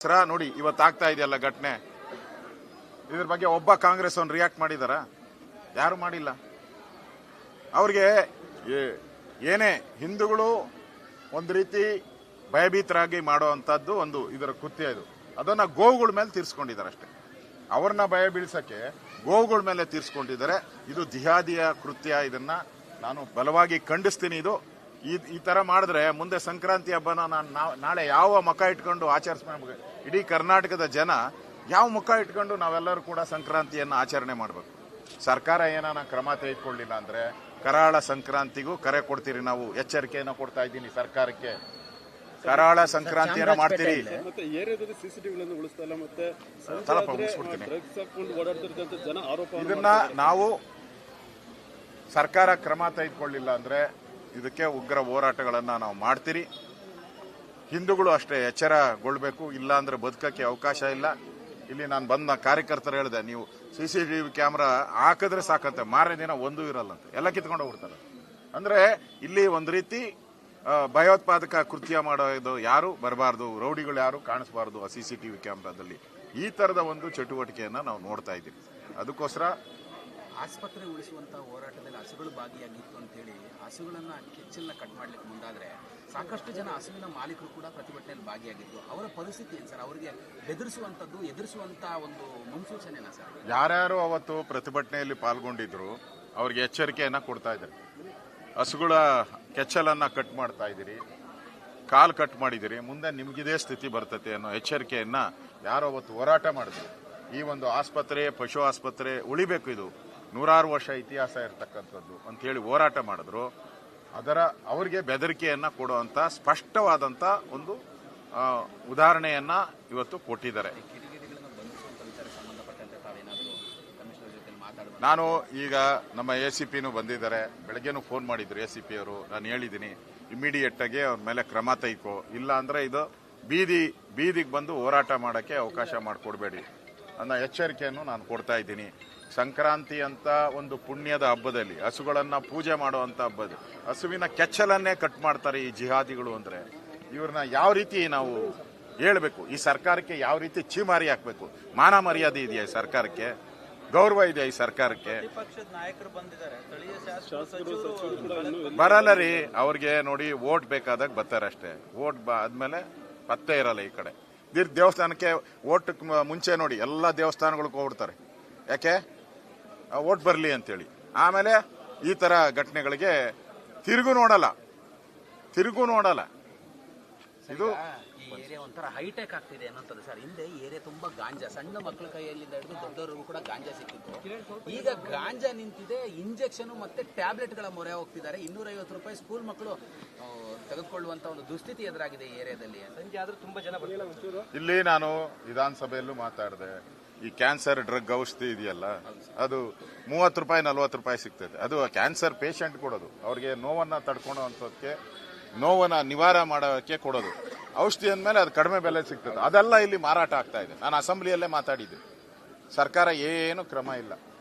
ನೋಡಿ ಇವತ್ತಾಗ್ತಾ ಇದೆಯಲ್ಲ ಘಟನೆ, ಇದ್ರ ಬಗ್ಗೆ ಒಬ್ಬ ಕಾಂಗ್ರೆಸ್ ಅವ್ನು ರಿಯಾಕ್ಟ್ ಮಾಡಿದಾರ? ಯಾರು ಮಾಡಿಲ್ಲ. ಅವ್ರಿಗೆ ಏನೇ ಹಿಂದೂಗಳು ಒಂದು ರೀತಿ ಭಯಭೀತರಾಗಿ ಮಾಡುವಂತದ್ದು ಒಂದು ಇದರ ಕೃತ್ಯ ಇದು. ಅದನ್ನ ಗೋವುಗಳ ಮೇಲೆ ತೀರ್ಸ್ಕೊಂಡಿದ್ದಾರೆ ಅಷ್ಟೇ. ಅವ್ರನ್ನ ಭಯ ಬೀಳ್ಸಕ್ಕೆ ಗೋವುಗಳ ಮೇಲೆ ತೀರ್ಸ್ಕೊಂಡಿದ್ದಾರೆ. ಇದು ಜಿಹಾದಿಯ ಕೃತ್ಯ. ಇದನ್ನ ನಾನು ಬಲವಾಗಿ ಖಂಡಿಸ್ತೀನಿ. ಇದು ಈ ತರ ಮಾಡಿದ್ರೆ ಮುಂದೆ ಸಂಕ್ರಾಂತಿ ಹಬ್ಬನ ನಾಳೆ ಯಾವ ಮುಖ ಇಟ್ಕೊಂಡು ಆಚರಿಸ್ಬೇಕು? ಇಡೀ ಕರ್ನಾಟಕದ ಜನ ಯಾವ ಮುಖ ಇಟ್ಕೊಂಡು ನಾವೆಲ್ಲರೂ ಕೂಡ ಸಂಕ್ರಾಂತಿಯನ್ನು ಆಚರಣೆ ಮಾಡಬೇಕು? ಸರ್ಕಾರ ಏನಾನ ಕ್ರಮ ತೆಗೆದುಕೊಳ್ಳಿಲ್ಲ ಅಂದ್ರೆ ಕರಾಳ ಸಂಕ್ರಾಂತಿಗೂ ಕರೆ ಕೊಡ್ತೀರಿ. ನಾವು ಎಚ್ಚರಿಕೆಯನ್ನು ಕೊಡ್ತಾ ಇದ್ದೀನಿ ಸರ್ಕಾರಕ್ಕೆ. ಕರಾಳ ಸಂಕ್ರಾಂತಿಯನ್ನು ಮಾಡ್ತೀರಿ. ಇದನ್ನ ನಾವು ಸರ್ಕಾರ ಕ್ರಮ ತೆಗೆದುಕೊಳ್ಳಿಲ್ಲ ಅಂದ್ರೆ ಇದಕ್ಕೆ ಉಗ್ರ ಹೋರಾಟಗಳನ್ನ ನಾವು ಮಾಡ್ತೀರಿ. ಹಿಂದೂಗಳು ಅಷ್ಟೇ ಎಚ್ಚರಗೊಳ್ಬೇಕು. ಇಲ್ಲ ಅಂದ್ರೆ ಬದುಕಕ್ಕೆ ಅವಕಾಶ ಇಲ್ಲ. ಇಲ್ಲಿ ನಾನು ಬಂದ ಕಾರ್ಯಕರ್ತರು ಹೇಳಿದೆ, ನೀವು CCTV ಕ್ಯಾಮ್ರಾ ಹಾಕಿದ್ರೆ ಸಾಕಂತೆ, ಮಾರನೇ ದಿನ ಒಂದೂ ಇರಲ್ಲಂತೆ, ಎಲ್ಲ ಕಿತ್ಕೊಂಡು ಹೋಗ್ಬಿಡ್ತಾರೆ. ಅಂದ್ರೆ ಇಲ್ಲಿ ಒಂದು ರೀತಿ ಭಯೋತ್ಪಾದಕ ಕೃತ್ಯ ಮಾಡೋದು ಯಾರು ಬರಬಾರ್ದು, ರೌಡಿಗಳು ಯಾರು ಕಾಣಿಸಬಾರ್ದು ಆ CCTV ಕ್ಯಾಮ್ರಾದಲ್ಲಿ. ಈ ತರದ ಒಂದು ಚಟುವಟಿಕೆಯನ್ನ ನಾವು ನೋಡ್ತಾ ಇದ್ದೀವಿ. ಅದಕ್ಕೋಸ್ಕರ ಆಸ್ಪತ್ರೆ ಉಳಿಸುವಂತ ಹೋರಾಟದಲ್ಲಿ ಹಸುಗಳು ಭಾಗಿಯಾಗಿತ್ತು ಅಂತ ಹೇಳಿ ಹಸುಗಳನ್ನ ಕೆಚ್ಚಲನ್ನ ಕಟ್ ಮಾಡ್ಲಿಕ್ಕೆ ಮುಂದಾದ್ರೆ ಸಾಕಷ್ಟು ಜನ ಹಸುವಿನ ಮಾಲೀಕರು ಕೂಡ ಪ್ರತಿಭಟನೆಯಲ್ಲಿ ಭಾಗಿಯಾಗಿದ್ದು. ಅವರ ಪರಿಸ್ಥಿತಿ ಏನು ಸರ್? ಅವರಿಗೆ ಬೆದರಿಸುವಂತದ್ದು, ಎದುರಿಸುವಂತ ಒಂದು ಮುನ್ಸೂಚನೆನಾ ಸರ್? ಯಾರ್ಯಾರು ಅವತ್ತು ಪ್ರತಿಭಟನೆಯಲ್ಲಿ ಪಾಲ್ಗೊಂಡಿದ್ರು ಅವ್ರಿಗೆ ಎಚ್ಚರಿಕೆಯನ್ನ ಕೊಡ್ತಾ ಇದ್ದಾರೆ. ಹಸುಗಳ ಕೆಚ್ಚಲನ್ನ ಕಟ್ ಮಾಡ್ತಾ ಇದ್ದೀರಿ, ಕಾಲ್ ಕಟ್ ಮಾಡಿದಿರಿ, ಮುಂದೆ ನಿಮ್ಗಿದೇ ಸ್ಥಿತಿ ಬರ್ತತೆ ಅನ್ನೋ ಎಚ್ಚರಿಕೆಯನ್ನ ಯಾರೋ ಅವತ್ತು ಹೋರಾಟ ಮಾಡಿದ್ರು. ಈ ಒಂದು ಆಸ್ಪತ್ರೆ, ಪಶು ಆಸ್ಪತ್ರೆ ಉಳಿಬೇಕು, ಇದು 100 ವರ್ಷ ಇತಿಹಾಸ ಇರತಕ್ಕಂಥದ್ದು ಅಂತ ಹೇಳಿ ಹೋರಾಟ ಮಾಡಿದ್ರು. ಅವರಿಗೆ ಬೆದರಿಕೆಯನ್ನ ಕೊಡುವಂತ ಸ್ಪಷ್ಟವಾದಂತ ಒಂದು ಉದಾಹರಣೆಯನ್ನ ಇವತ್ತು ಕೊಟ್ಟಿದ್ದಾರೆ. ನಾನು ಈಗ ನಮ್ಮ ACPನೂ ಬಂದಿದ್ದಾರೆ, ಬೆಳಗ್ಗೆನೂ ಫೋನ್ ಮಾಡಿದ್ರು ACP ಅವರು. ನಾನು ಹೇಳಿದ್ದೀನಿ ಇಮಿಡಿಯೇಟ್ ಆಗಿ ಅವ್ರ ಮೇಲೆ ಕ್ರಮ ತೆಗೆದುಕೋ, ಇಲ್ಲ ಅಂದ್ರೆ ಇದು ಬೀದಿಗೆ ಬಂದು ಹೋರಾಟ ಮಾಡಕ್ಕೆ ಅವಕಾಶ ಮಾಡಿಕೊಡ್ಬೇಡಿ ಅನ್ನೋ ಎಚ್ಚರಿಕೆಯನ್ನು ನಾನು ಕೊಡ್ತಾ ಇದ್ದೀನಿ. ಸಂಕ್ರಾಂತಿ ಅಂತ ಒಂದು ಪುಣ್ಯದ ಹಬ್ಬದಲ್ಲಿ ಹಸುಗಳನ್ನ ಪೂಜೆ ಮಾಡುವಂತ ಹಬ್ಬದ ಹಸುವಿನ ಕೆಚ್ಚಲನ್ನೇ ಕಟ್ ಮಾಡ್ತಾರೆ ಈ ಜಿಹಾದಿಗಳು. ಅಂದ್ರೆ ಇವ್ರನ್ನ ಯಾವ ರೀತಿ ನಾವು ಹೇಳ್ಬೇಕು? ಈ ಸರ್ಕಾರಕ್ಕೆ ಯಾವ ರೀತಿ ಚೀಮಾರಿ ಹಾಕ್ಬೇಕು? ಮಾನ ಮರ್ಯಾದೆ ಇದೆಯಾ ಈ ಸರ್ಕಾರಕ್ಕೆ? ಗೌರವ ಇದೆಯಾ ಈ ಸರ್ಕಾರಕ್ಕೆ? ಬರಲ್ಲ ರೀ. ಅವ್ರಿಗೆ ನೋಡಿ ವೋಟ್ ಬೇಕಾದಾಗ ಬರ್ತಾರೆ ಅಷ್ಟೇ. ವೋಟ್ ಆದ್ಮೇಲೆ ಪತ್ತೆ ಇರಲ್ಲ ಈ ಕಡೆ. ದೇವಸ್ಥಾನಕ್ಕೆ ವೋಟ್ ಮುಂಚೆ ನೋಡಿ ಎಲ್ಲ ದೇವಸ್ಥಾನಗಳಿಗೆ ಹೋಗ್ಬಿಡ್ತಾರೆ. ಯಾಕೆ? ವೋಟ್ ಬರಲಿ ಅಂತೇಳಿ. ಆಮೇಲೆ ಈ ತರ ಘಟನೆಗಳಿಗೆ ತಿರುಗು ನೋಡಲ್ಲ. ಇದು ಈ ಏರಿಯಾ ಒಂಥರ ಹೈಟೆಕ್ ಆಗ್ತಿದೆ ಅನ್ನೋಂಥದ್ದು ಸರ್. ಹಿಂದೆ ಈ ಏರಿಯಾ ತುಂಬಾ ಗಾಂಜಾ, ಸಣ್ಣ ಮಕ್ಕಳ ಕೈಯಲ್ಲಿಂದ ಹಿಡಿದು ದೊಡ್ಡವರಿಗೂ ಕೂಡ ಗಾಂಜಾ ಸಿಕ್ಕಿತ್ತು. ಈಗ ಗಾಂಜಾ ನಿಂತಿದೆ, ಇಂಜೆಕ್ಷನ್ ಮತ್ತೆ ಟ್ಯಾಬ್ಲೆಟ್ಗಳ ಮೊರೆ ಹೋಗ್ತಿದ್ದಾರೆ. 250 ರೂಪಾಯಿ ಸ್ಕೂಲ್ ಮಕ್ಕಳು ತೆಗೆದುಕೊಳ್ಳುವಂತ ಒಂದು ದುಸ್ಥಿತಿ ಎದುರಾಗಿದೆ ಈ ಏರಿಯಾದಲ್ಲಿ. ಸಂಜೆ ಆದ್ರೂ ತುಂಬಾ ಜನ ಬರ್ತಾರೆ. ಇಲ್ಲಿ ನಾನು ವಿಧಾನಸಭೆಯಲ್ಲೂ ಮಾತಾಡಿದೆ. ಈ ಕ್ಯಾನ್ಸರ್ ಡ್ರಗ್ ಔಷಧಿ ಇದೆಯಲ್ಲ, ಅದು 30 ರೂಪಾಯಿ 40 ರೂಪಾಯಿ ಸಿಗ್ತದೆ. ಅದು ಕ್ಯಾನ್ಸರ್ ಪೇಷಂಟ್ ಕೊಡೋದು, ಅವ್ರಿಗೆ ನೋವನ್ನ ತಡ್ಕೊಳ್ಳೋವಂಥದ್ದಕ್ಕೆ, ನೋವನ್ನ ನಿವಾರ ಮಾಡೋಕ್ಕೆ ಕೊಡೋದು. ಔಷಧಿ ಅಂದಮೇಲೆ ಅದು ಕಡಿಮೆ ಬೆಲೆ ಸಿಗ್ತದೆ. ಅದೆಲ್ಲ ಇಲ್ಲಿ ಮಾರಾಟ ಆಗ್ತಾ ಇದೆ. ನಾನು ಅಸೆಂಬ್ಲಿಯಲ್ಲೇ ಮಾತಾಡಿದ್ದೆ. ಸರ್ಕಾರ ಏನು ಕ್ರಮ ಇಲ್ಲ.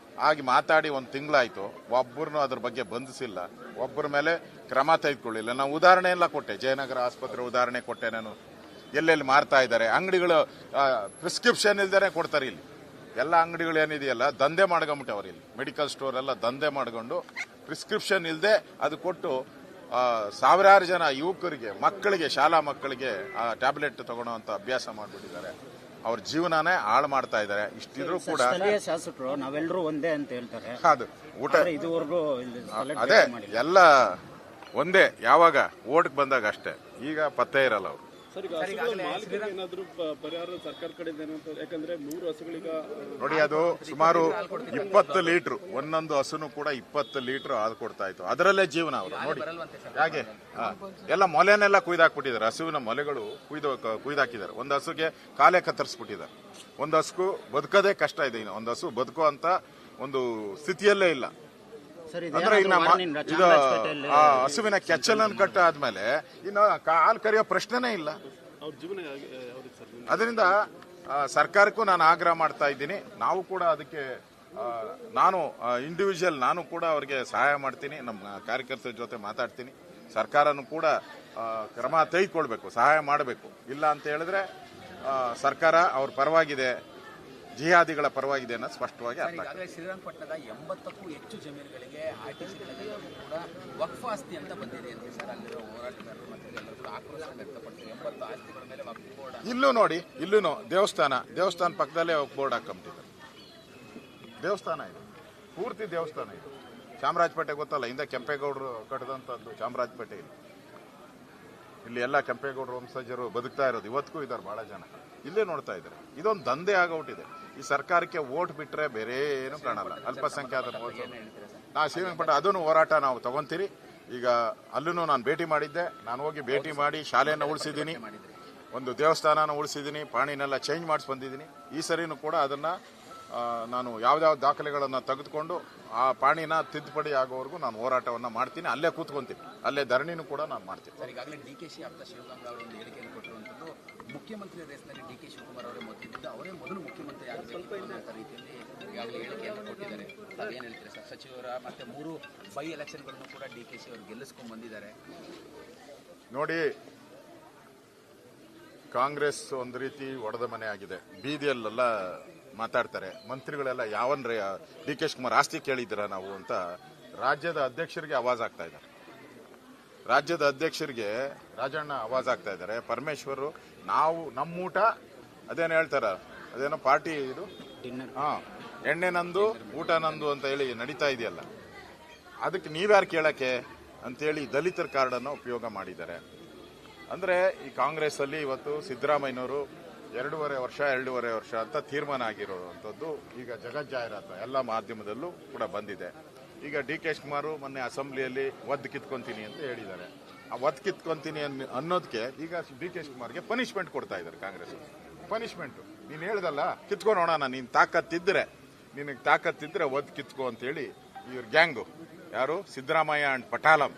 ಆಗಿ ಮಾತಾಡಿ 1 ತಿಂಗಳಾಯ್ತು, ಒಬ್ಬರನ್ನು ಅದ್ರ ಬಗ್ಗೆ ಬಂಧಿಸಿಲ್ಲ, ಒಬ್ಬರ ಮೇಲೆ ಕ್ರಮ ತೆಗೆದುಕೊಳ್ಳಿಲ್ಲ. ನಾವು ಉದಾಹರಣೆ ಎಲ್ಲ ಕೊಟ್ಟೆ, ಜಯನಗರ ಆಸ್ಪತ್ರೆ ಉದಾಹರಣೆ ಕೊಟ್ಟೆ ನಾನು. ಎಲ್ಲೆಲ್ಲಿ ಮಾರ್ತಾ ಇದ್ದಾರೆ ಅಂಗಡಿಗಳು, ಪ್ರಿಸ್ಕ್ರಿಪ್ಷನ್ ಇಲ್ದೇನೆ ಕೊಡ್ತಾರೆ. ಇಲ್ಲಿ ಎಲ್ಲ ಅಂಗಡಿಗಳು ಏನಿದೆಯಲ್ಲ ದಂಧೆ ಮಾಡ್ಕೊಂಬಿಟ್ಟೆ ಅವ್ರು. ಇಲ್ಲಿ ಮೆಡಿಕಲ್ ಸ್ಟೋರ್ ಎಲ್ಲ ದಂಧೆ ಮಾಡ್ಕೊಂಡು ಪ್ರಿಸ್ಕ್ರಿಪ್ಷನ್ ಇಲ್ಲದೆ ಅದು ಕೊಟ್ಟು ಸಾವಿರಾರು ಜನ ಯುವಕರಿಗೆ, ಮಕ್ಕಳಿಗೆ, ಶಾಲಾ ಮಕ್ಕಳಿಗೆ ಆ ಟ್ಯಾಬ್ಲೆಟ್ ತಗೊಳ್ಳೋಂತ ಅಭ್ಯಾಸ ಮಾಡ್ಬಿಟ್ಟಿದ್ದಾರೆ. ಅವ್ರ ಜೀವನನೇ ಹಾಳು ಮಾಡ್ತಾ ಇದ್ದಾರೆ. ಇಷ್ಟಿದ್ರು ಕೂಡ ಶಾಸಕರು ನಾವೆಲ್ಲರೂ ಒಂದೇ ಅಂತ ಹೇಳ್ತಾರೆ. ಅದು ಊಟ ಇದುವರೆಗೂ ಅದೇ ಎಲ್ಲ ಒಂದೇ, ಯಾವಾಗ ಓಟ್ಗೆ ಬಂದಾಗ ಅಷ್ಟೇ. ಈಗ ಪತ್ತೆ ಇರಲ್ಲ ಅವರು. ನೋಡಿ, ಅದು ಸುಮಾರು 20 ಲೀಟರ್, ಒಂದೊಂದು ಹಸುನು ಕೂಡ 20 ಲೀಟರ್ ಹಾಲು ಕೊಡ್ತಾ ಇತ್ತು. ಅದರಲ್ಲೇ ಜೀವನ ಅವರು. ನೋಡಿ ಹಾಗೆ ಎಲ್ಲ ಮೊಲೆನೆಲ್ಲ ಕುಯ್ದಾಕ್ಬಿಟ್ಟಿದ್ದಾರೆ. ಹಸುವಿನ ಮೊಲೆಗಳು ಕುಯ್ದಾಕಿದ್ದಾರೆ. ಒಂದು ಹಸುಗೆ ಕಾಲೇ ಕತ್ತರಿಸ್ಬಿಟ್ಟಿದ್ದಾರೆ. ಒಂದು ಹಸು ಬದುಕೋದೇ ಕಷ್ಟ ಇದೆ. ಇನ್ನು ಒಂದು ಹಸು ಬದುಕೋ ಅಂತ ಒಂದು ಸ್ಥಿತಿಯಲ್ಲೇ ಇಲ್ಲ. ಅಂದ್ರೆ ಇನ್ನ ಇದು ಹಸುವಿನ ಕೆಚ್ಚಲನ್ನು ಕಟ್ಟ ಆದ್ಮೇಲೆ ಇನ್ನು ಹಾಲು ಕರೆಯೋ ಪ್ರಶ್ನೆನೇ ಇಲ್ಲ. ಅದರಿಂದ ಸರ್ಕಾರಕ್ಕೂ ನಾನು ಆಗ್ರಹ ಮಾಡ್ತಾ ಇದ್ದೀನಿ. ನಾವು ಕೂಡ ಅದಕ್ಕೆ ನಾನು ಇಂಡಿವಿಜುವಲ್ ನಾನು ಕೂಡ ಅವರಿಗೆ ಸಹಾಯ ಮಾಡ್ತೀನಿ. ನಮ್ಮ ಕಾರ್ಯಕರ್ತರ ಜೊತೆ ಮಾತಾಡ್ತೀನಿ. ಸರ್ಕಾರನೂ ಕೂಡ ಕ್ರಮ ತೆಗೆದುಕೊಳ್ಬೇಕು, ಸಹಾಯ ಮಾಡಬೇಕು. ಇಲ್ಲ ಅಂತ ಹೇಳಿದ್ರೆ ಸರ್ಕಾರ ಅವ್ರ ಪರವಾಗಿದೆ, ಜಿಹಾದಿಗಳ ಪರವಾಗಿದೆ ಅನ್ನೋ ಸ್ಪಷ್ಟವಾಗಿ ಅರ್ಥ ಆಗ್ತದೆ. ಈಗಾಗಲೇ ಶ್ರೀರಂಗಪಟ್ಟಣದ 80ಕ್ಕೂ ಹೆಚ್ಚು ಜಮೀನುಗಳಿಗೆ ಆರ್ಟಿಸಿಗಳೆಲ್ಲವೂ ಕೂಡ ವಕ್ಫ್ ಆಸ್ತಿ ಅಂತ ಬಂದಿದೆ ಅಂತ ಸರ್. ಅಲ್ಲಿರೋ ಹೋರಾಟಗಾರರು ಮತ್ತೆ ಎಲ್ಲರೂ ಕೂಡ ಆಕ್ರೋಶ ವ್ಯಕ್ತಪಡ್ತಾರೆ. 80 ಆಸ್ತಿಗಳ ಮೇಲೆ ವಕ್ಫ್ ಬೋರ್ಡ್. ಇಲ್ಲೂ ನೋಡಿ, ಇಲ್ಲೂ ದೇವಸ್ಥಾನ ಪಕ್ಕದಲ್ಲೇ ಬೋರ್ಡ್ ಹಾಕೊಂಬಿಟ್ಟಿದ್ದಾರೆ. ದೇವಸ್ಥಾನ ಇದು, ಪೂರ್ತಿ ದೇವಸ್ಥಾನ ಇದು. ಚಾಮರಾಜಪೇಟೆ ಗೊತ್ತಲ್ಲ, ಹಿಂದೆ ಕೆಂಪೇಗೌಡರು ಕಟ್ಟಿದಂಥದ್ದು ಚಾಮರಾಜಪೇಟೆ ಇದು. ಇಲ್ಲಿ ಎಲ್ಲ ಕೆಂಪೇಗೌಡರು ವಂಶಜರು ಬದುಕ್ತಾ ಇರೋದು ಇವತ್ತಿಗೂ ಇದ್ದಾರೆ ಬಹಳ ಜನ. ಇಲ್ಲೇ ನೋಡ್ತಾ ಇದ್ದಾರೆ. ಇದೊಂದು ದಂಧೆ ಆಗೋಟಿದೆ. ಈ ಸರ್ಕಾರಕ್ಕೆ ವೋಟ್ ಬಿಟ್ರೆ ಬೇರೆ ಏನು ಕಾಣಲ್ಲ. ಅಲ್ಪಸಂಖ್ಯಾತರ ಶ್ರೀರಂಗಪಟ್ಟಣ ಅದನ್ನು ಹೋರಾಟ ನಾವು ತಗೊಂತೀರಿ. ಈಗ ಅಲ್ಲೂ ನಾನು ಭೇಟಿ ಮಾಡಿದ್ದೆ. ನಾನು ಹೋಗಿ ಭೇಟಿ ಮಾಡಿ ಶಾಲೆಯನ್ನು ಉಳಿಸಿದ್ದೀನಿ, ಒಂದು ದೇವಸ್ಥಾನನ ಉಳಿಸಿದ್ದೀನಿ, ಪಾಣಿನೆಲ್ಲ ಚೇಂಜ್ ಮಾಡಿಸಿ ಬಂದಿದ್ದೀನಿ. ಈ ಸರಿನೂ ಕೂಡ ಅದನ್ನು ನಾನು ಯಾವ್ದಾವ ದಾಖಲೆಗಳನ್ನು ತೆಗೆದುಕೊಂಡು ಆ ಪಾಣಿನ ತಿದ್ದುಪಡಿ ಆಗೋವರೆಗೂ ನಾನು ಹೋರಾಟವನ್ನು ಮಾಡ್ತೀನಿ. ಅಲ್ಲೇ ಕೂತ್ಕೊಂತೀನಿ, ಅಲ್ಲೇ ಧರಣಿನೂ ಕೂಡ ನಾನು ಮಾಡ್ತೀನಿ. ಸರ್, ಈಗಾಗಲೇ DK ಆಪ್ತ ಶಿವಗಂಗಾ ಅವರು ಒಂದು ಹೇಳಿಕೆಯನ್ನು ಕೊಟ್ಟಿರುವಂಥದ್ದು, ಮುಖ್ಯಮಂತ್ರಿ ರೇಸ್ನಲ್ಲಿ DK ಶಿವಕುಮಾರ್ ಅವರೇ ಮೊದಲಿದ್ದು, ಅವರೇ ಮೊದಲು ಮುಖ್ಯಮಂತ್ರಿ ಆಗಬೇಕು ಅನ್ನೋ ರೀತಿಯಲ್ಲಿ ಈಗಾಗಲೇ ಹೇಳಿಕೆಯನ್ನು ಕೊಟ್ಟಿದ್ದಾರೆ. ತಾವೇನು ಹೇಳ್ತೀರಿ ಸರ್? ಸಚಿವರ ಮತ್ತೆ 3 ಬೈ ಎಲೆಕ್ಷನ್ಗಳನ್ನು ಕೂಡ DK ಅವರು ಗೆಲ್ಲಿಸ್ಕೊಂಡು ಬಂದಿದ್ದಾರೆ. ನೋಡಿ, ಕಾಂಗ್ರೆಸ್ ಒಂದು ರೀತಿ ಒಡೆದ ಮನೆ ಆಗಿದೆ. ಬೀದಿಯಲ್ಲೆಲ್ಲ ಮಾತಾಡ್ತಾರೆ ಮಂತ್ರಿಗಳೆಲ್ಲ. ಯಾವನ್ರಿ DK ಶಿವಕುಮಾರ್ ಆಸ್ತಿ ಕೇಳಿದ್ದೀರಾ ನಾವು ಅಂತ ರಾಜ್ಯದ ಅಧ್ಯಕ್ಷರಿಗೆ ಆವಾಜ್ ಆಗ್ತಾ ಇದ್ದಾರೆ. ರಾಜ್ಯದ ಅಧ್ಯಕ್ಷರಿಗೆ ರಾಜಣ್ಣ ಆವಾಜ್ ಆಗ್ತಾ ಇದ್ದಾರೆ. ಪರಮೇಶ್ವರು ನಾವು ನಮ್ಮೂಟ ಅದೇನು ಹೇಳ್ತಾರ, ಅದೇನೋ ಪಾರ್ಟಿ ಇದು ಎಣ್ಣೆ ನಂದು ಊಟ ನಂದು ಅಂತ ಹೇಳಿ ನಡೀತಾ ಇದೆಯಲ್ಲ, ಅದಕ್ಕೆ ನೀವ್ಯಾರು ಕೇಳಕ್ಕೆ ಅಂತೇಳಿ ದಲಿತರ ಕಾರ್ಡನ್ನು ಉಪಯೋಗ ಮಾಡಿದ್ದಾರೆ. ಅಂದ್ರೆ ಈ ಕಾಂಗ್ರೆಸ್ ಅಲ್ಲಿ ಇವತ್ತು ಸಿದ್ದರಾಮಯ್ಯನವರು 2.5 ವರ್ಷ ಅಂತ ತೀರ್ಮಾನ ಆಗಿರುವಂಥದ್ದು ಈಗ ಜಗಜ್ಜಾಹಿರಾತು ಎಲ್ಲ ಮಾಧ್ಯಮದಲ್ಲೂ ಕೂಡ ಬಂದಿದೆ. ಈಗ DK ಶಿವಕುಮಾರ್ ಮೊನ್ನೆ ಅಸೆಂಬ್ಲಿಯಲ್ಲಿ ಒದ್ದು ಕಿತ್ಕೊಂತೀನಿ ಅಂತ ಹೇಳಿದ್ದಾರೆ. ಆ ಒದ್ದು ಕಿತ್ಕೊಂತೀನಿ ಅನ್ನೋದಕ್ಕೆ ಈಗ DK ಶಿವಕುಮಾರ್ಗೆ ಪನಿಷ್ಮೆಂಟ್ ಕೊಡ್ತಾ ಇದ್ದಾರೆ ಕಾಂಗ್ರೆಸ್. ಪನಿಷ್ಮೆಂಟ್ ನೀನು ಹೇಳ್ದಲ್ಲ, ಕಿತ್ಕೊಂಡು ನೋಡೋಣ, ನಿನಗೆ ತಾಕತ್ತಿದ್ರೆ ಒದ್ದು ಕಿತ್ಕೋ ಅಂತೇಳಿ ಇವ್ರ ಗ್ಯಾಂಗು ಯಾರು ಸಿದ್ದರಾಮಯ್ಯ ಅಂಡ್ ಪಟಾಲಂ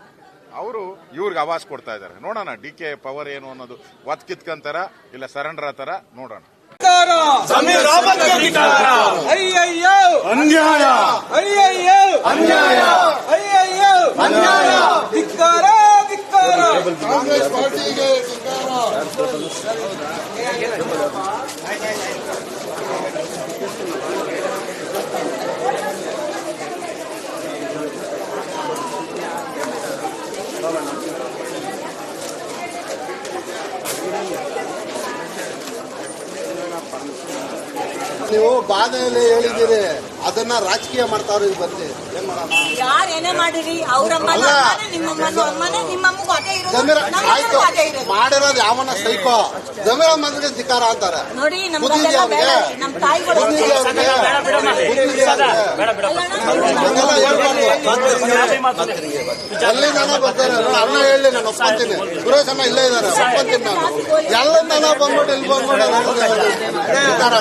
ಅವರು ಇವ್ರಿಗೆ ಆವಾಜ್ ಕೊಡ್ತಾ ಇದ್ದಾರೆ. ನೋಡೋಣ DK ಪವರ್ ಏನು ಅನ್ನೋದು. ಒತ್ ಕಿತ್ಕಂತಾರ ಇಲ್ಲ ಸರೆಂಡರ್ ಆತರ ನೋಡೋಣ. ಅಯ್ಯಯ್ಯೋ ಅನ್ಯಾಯ, ಅಯ್ಯಯ್ಯೋ ಅನ್ಯಾಯ, ಅಯ್ಯಯ್ಯೋ ಅನ್ಯಾಯ, ಧಿಕ್ಕಾರ ಧಿಕ್ಕಾರ, ಕಾಂಗ್ರೆಸ್ ಪಾರ್ಟಿಗೆ ನೀವು ಬಾಧೆಯಲ್ಲಿ ಹೇಳಿದ್ದೀರಿ, ಅದನ್ನ ರಾಜಕೀಯ ಮಾಡ್ತಾವ್ರಿ. ಬಂದು ಏನ್ ಮಾಡೋಣ? ಯಾರೇನೇ ಮಾಡಿರಿ, ಅವ್ರಮ್ಮನ ನಿಮ್ಮಮ್ಮನೇ, ನಿಮ್ಮಮ್ಮಗೂ ಅದೇ ಇರೋದು, ಆಯ್ತು, ಮಾಡಿರೋದು ಯಾವನ ಸೈಕೋ ಜಮೀರ ಮಂದಿಗೆ ಧಿಕ್ಕಾರ ಅಂತಾರೆ. ನೋಡಿ ನಮ್ಗೆಲ್ಲ ಬೇಡ, ನಮ್ಮ ತಾಯಿಗಳು ಎಲ್ಲಿಂದಾನ ಬರ್ತಾರೆ. ಅನ್ನ ಹೇಳಿ ನಾನು ಒಪ್ಕೊಂತೀನಿ, ಸುರೇಶನ್ನ ಇಲ್ಲೇ ಇದ್ದಾರೆ, ಒಪ್ಕೊಂತೀನಿ ನಾನು. ಎಲ್ಲಿಂದಾನ ಬಂದ್ಬಿಟ್ಟು ಇಲ್ಲಿ ಬಂದ್ಬಿಟ್ಟು ಧಿಕ್ಕಾರ.